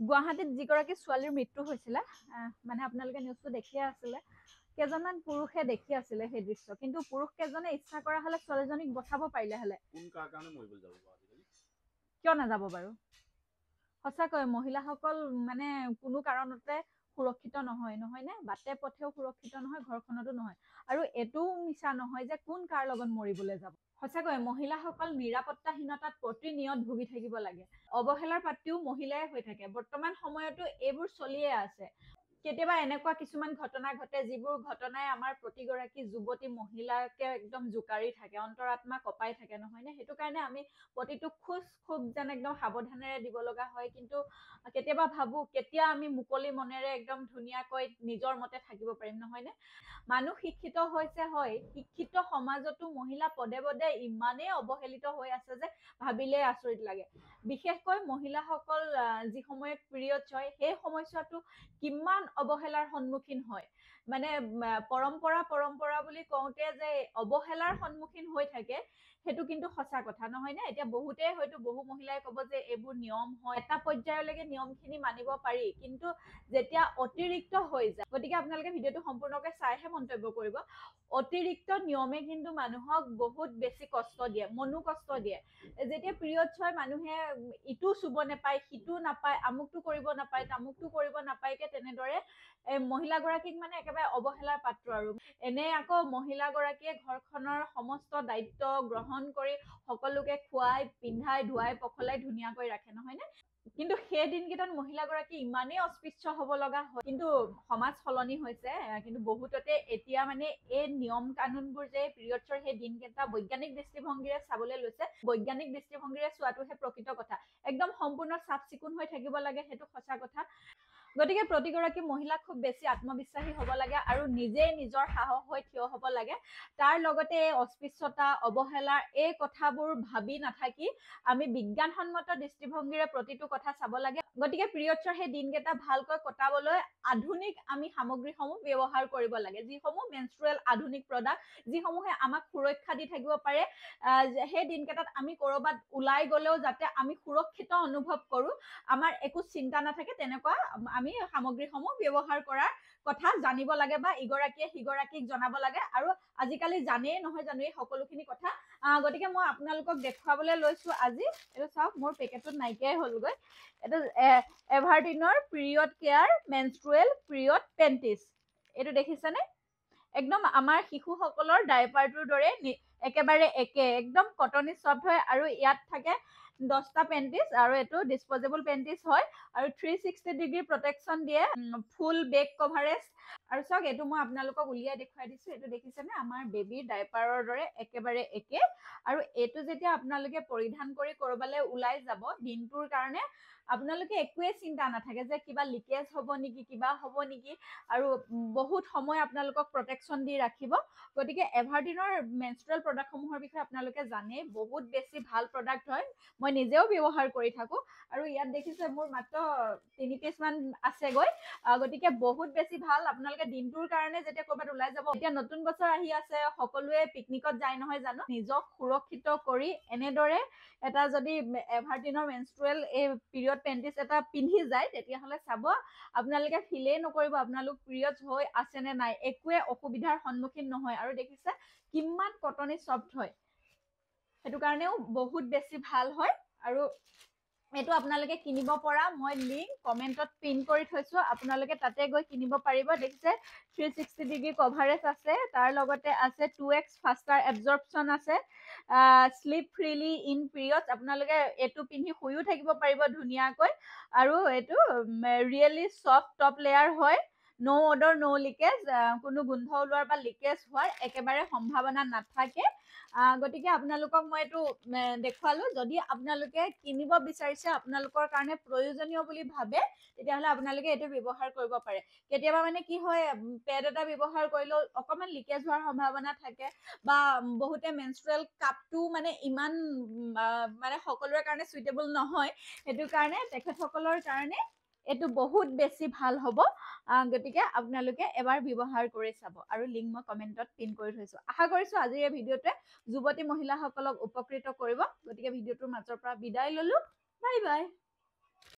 গুৱাহাটীত যিগৰাকী ছোৱালীৰ মৃত্যু হৈছিলে মানে আপোনালোকে নিউজটো দেখিয়ে আছিলে কেইজনমান পুৰুষে দেখি আছিলে সেই দৃশ্য কিন্তু পুৰুষ কেইজনে ইচ্ছা কৰা হলে ছোৱালীজনীক বচাব পাৰিলে হলে কোন কাৰ কাৰণে মৰিবলৈ যাব আজিকালি কিয় নাযাব বাৰু সঁচাকৈ মহিলাসকল মানে কোনো কাৰণতে সুৰক্ষিত নহয় নে বাটে পথেও সুৰক্ষিত নহয় ঘৰখনতো নহয় আৰু এইটোও মিছা নহয় যে কোন কাৰ লগত মৰিবলৈ যাব সঁচাকৈ মহিলাসকল নিৰাপত্তাহীনতাত প্ৰতিনিয়ত ভুগি থাকিব লাগে অৱহেলাৰ পাত্ৰীও মহিলাই হৈ থাকে বৰ্তমান সময়তো এইবোৰ চলিয়ে আছে কেতিয়াবা এনেকুৱা কিছুমান ঘটনা ঘটে যিবোৰ ঘটনাই আমাৰ প্ৰতিগৰাকী যুৱতী মহিলাকে একদম জোকাৰি থাকে অন্তৰাত্মা কপাই থাকে নহয় নে সেইটো কাৰণে আমি প্ৰতিটো খোজ খুব যেন একদম সাৱধানেৰে দিব লগা হয় কিন্তু কেতিয়াবা ভাবো কেতিয়া আমি মুকলি মনেৰে একদম ধুনীয়াকৈ নিজৰ মতে থাকিব পাৰিম নহয় নে মানুহ শিক্ষিত হৈছে হয় শিক্ষিত সমাজতো মহিলা পদে পদে ইমানেই অৱহেলিত হৈ আছে যে ভাবিলে আচৰিত লাগে বিশেষকৈ মহিলাসকল যি সময়ত পিৰিয়ডছ হয় সেই সময়ছোৱাতো কিমান অৱহেলাৰ সন্মুখীন হয় মানে পৰম্পৰা বুলি কওঁতে যে অৱহেলাৰ সন্মুখীন হৈ থাকে সেইটো কিন্তু সঁচা কথা নহয় নে এতিয়া বহুতে হয়তো বহু মহিলাই কব যে এইবোৰ নিয়ম হয় এটা পৰ্যায়লৈকে নিয়মখিনি মানিব পাৰি কিন্তু যেতিয়া অতিৰিক্ত হৈ যায় গতিকে আপোনালোকে ভিডিঅ'টো সম্পূৰ্ণকৈ চাইহে মন্তব্য কৰিব অতিৰিক্ত নিয়মে কিন্তু মানুহক বহুত বেছি কষ্ট দিয়ে মনো কষ্ট দিয়ে যেতিয়া পিৰিয়ডছ হয় মানুহে ইটো চুব নাপায় সিটো নাপায় আমুকটো কৰিব নাপায় তামুকটো কৰিব নাপায়কে তেনেদৰে মহিলাগৰাকীক মানে একেবাৰে অৱহেলাৰ পাত্ৰ আৰু এনে আকৌ মহিলাগৰাকীয়ে ঘৰখনৰ সমস্ত দায়িত্ব গ্ৰহণ কৰি সকলোকে খুৱাই পিন্ধাই ধুৱাই পখলাই ধুনীয়াকৈ ৰাখে নহয় নে কিন্তু সেই দিনকেইটাত মহিলাগৰাকী ইমানেই অস্পৃশ্য হ'ব লগা হয় কিন্তু সমাজ সলনি হৈছে কিন্তু বহুততে এতিয়া মানে এই নিয়ম কানুনবোৰ যে পিৰিয়ডছৰ সেই দিনকেইটা বৈজ্ঞানিক দৃষ্টিভংগীৰে চাবলৈ লৈছে বৈজ্ঞানিক দৃষ্টিভংগীৰে চোৱাটোহে প্ৰকৃত কথা একদম সম্পূৰ্ণ চাফ চিকুণ হৈ থাকিব লাগে সেইটো সঁচা কথা গতিকে প্ৰতিগৰাকী মহিলা খুব বেছি আত্মবিশ্বাসী হ'ব লাগে আৰু নিজে নিজৰ সাহস হৈ থিয় হ'ব লাগে তাৰ লগতে এই অস্পৃশ্যতা অৱহেলাৰ এই কথাবোৰ ভাবি নাথাকি আমি বিজ্ঞানসন্মত দৃষ্টিভংগীৰে প্ৰতিটো কথা চাব লাগে গতিকে পিৰিয়ডছৰ সেই দিনকেইটা ভালকৈ কটাবলৈ আধুনিক আমি সামগ্ৰীসমূহ ব্যৱহাৰ কৰিব লাগে যিসমূহ মেনষ্ট্ৰুৱেল আধুনিক প্ৰডাক্ট যিসমূহে আমাক সুৰক্ষা দি থাকিব পাৰে সেই দিনকেইটাত আমি কৰবাত ওলাই গলেও যাতে আমি সুৰক্ষিত অনুভৱ কৰো আমাৰ একো চিন্তা নাথাকে তেনেকুৱা আমি সামগ্ৰীসমূহ ব্যৱহাৰ কৰাৰ কথা জানিব লাগে বা ইগৰাকীয়ে সিগৰাকীক জনাব লাগে আৰু আজিকালি জানেই নহয় জানো এই সকলোখিনি কথা গতিকে মই আপোনালোকক দেখুৱাবলৈ লৈছো আজি এইটো চাওক মোৰ পেকেটত নাইকিয়াই হ'লগৈ এইটো এভাৰটিনৰ পিৰিয়ড কেয়াৰ মেনষ্ট্ৰুৱেল পিৰিয়ড পেণ্টিছ এইটো দেখিছেনে একদম আমাৰ শিশুসকলৰ ডাইপাৰটোৰ দৰে একেবাৰে একে একদম কটনি চফ্ট হয় আৰু ইয়াত থাকে 10টা পেণ্টিছ আৰু এইটো ডিছপজেবল পেণ্টিছ হয় আৰু 360 ডিগ্ৰী প্ৰটেকশ্যন দিয়ে ফুল বেক কভাৰেজ আৰু চাওক এইটো মই আপোনালোকক উলিয়াই দেখুৱাই দিছো এইটো দেখিছেনে আমাৰ বেবীৰ ডাইপাৰৰ দৰে একেবাৰে একে আৰু এইটো যেতিয়া আপোনালোকে পৰিধান কৰি কৰবালৈ ওলাই যাব দিনটোৰ কাৰণে আপোনালোকে একোৱে চিন্তা নাথাকে যে কিবা লিকেজ হ'ব নেকি কিবা হ'ব নেকি আৰু বহুত সময় আপোনালোকক প্ৰটেকশ্যন দি ৰাখিব গতিকে এভাৰটিনৰ মেনষ্ট্ৰুৱেল প্ৰডাক্টসমূহৰ বিষয়ে আপোনালোকে জানে বহুত বেছি ভাল প্ৰডাক্ট হয় মই নিজেও ব্যৱহাৰ কৰি থাকো আৰু ইয়াত দেখিছে মোৰ মাত্ৰ 3 পিচ মান আছেগৈ গতিকে বহুত বেছি ভাল আপোনালোকে দিনটোৰ কাৰণে যেতিয়া কৰবাত ওলাই যাব এতিয়া নতুন বছৰ আহি আছে সকলোৱে পিকনিকত যায় নহয় জানো নিজক সুৰক্ষিত কৰি এনেদৰে এটা যদি এভাৰটিনৰ মেনষ্ট্ৰুৱেল এই পিৰিয়ড পেণ্টিছ এটা পিন্ধি যায় তেতিয়াহ'লে চাব আপোনালোকে ফিলেই নকৰিব আপোনালোক পিৰিয়ডছ হৈ আছে নে নাই একোৱে অসুবিধাৰ সন্মুখীন নহয় আৰু দেখিছে কিমান কটনি চফ্ট হয় সেইটো কাৰণেও বহুত বেছি ভাল হয় আৰু এইটো আপোনালোকে কিনিব পৰা মই লিংক কমেন্টত পিন কৰি থৈছো আপোনালোকে তাতে গৈ কিনিব পাৰিব দেখিছে 360 ডিগ্ৰী কভাৰেজ আছে তাৰ লগতে আছে 2x ফাষ্টাৰ এবজৰ্পশ্যন আছে স্লিপ ফ্ৰীলি ইন পিৰিয়ডছ আপোনালোকে এইটো পিন্ধি শুইও থাকিব পাৰিব ধুনীয়াকৈ আৰু এইটো ৰিয়েলি চফ্ট টপ লেয়াৰ হয় নো অডৰ নো লিকেজ কোনো গোন্ধ ওলোৱাৰ বা লিকেজ হোৱাৰ একেবাৰে সম্ভাৱনা নাথাকে গতিকে আপোনালোকক মই এইটো দেখুৱালো যদি আপোনালোকে কিনিব বিচাৰিছে আপোনালোকৰ কাৰণে প্ৰয়োজনীয় বুলি ভাবে তেতিয়াহ'লে আপোনালোকে এইটো ব্যৱহাৰ কৰিব পাৰে কেতিয়াবা মানে কি হয় পেড এটা ব্যৱহাৰ কৰিলেও অকণমান লিকেজ হোৱাৰ সম্ভাৱনা থাকে বা বহুতে মেনষ্ট্ৰুৱেল কাপটো মানে ইমান মানে সকলোৰে কাৰণে সুইটেবল নহয় সেইটো কাৰণে তেখেতসকলৰ কাৰণে এইটো বহুত বেছি ভাল হ'ব গতিকে আপোনালোকে এবাৰ ব্যৱহাৰ কৰি চাব আৰু লিংক মই কমেন্টত পিন কৰি থৈছো আশা কৰিছো আজিৰ এই ভিডিঅ'টোৱে যুৱতী মহিলাসকলক উপকৃত কৰিব গতিকে ভিডিঅ'টোৰ মাজৰ পৰা বিদায় ললো বাই বাই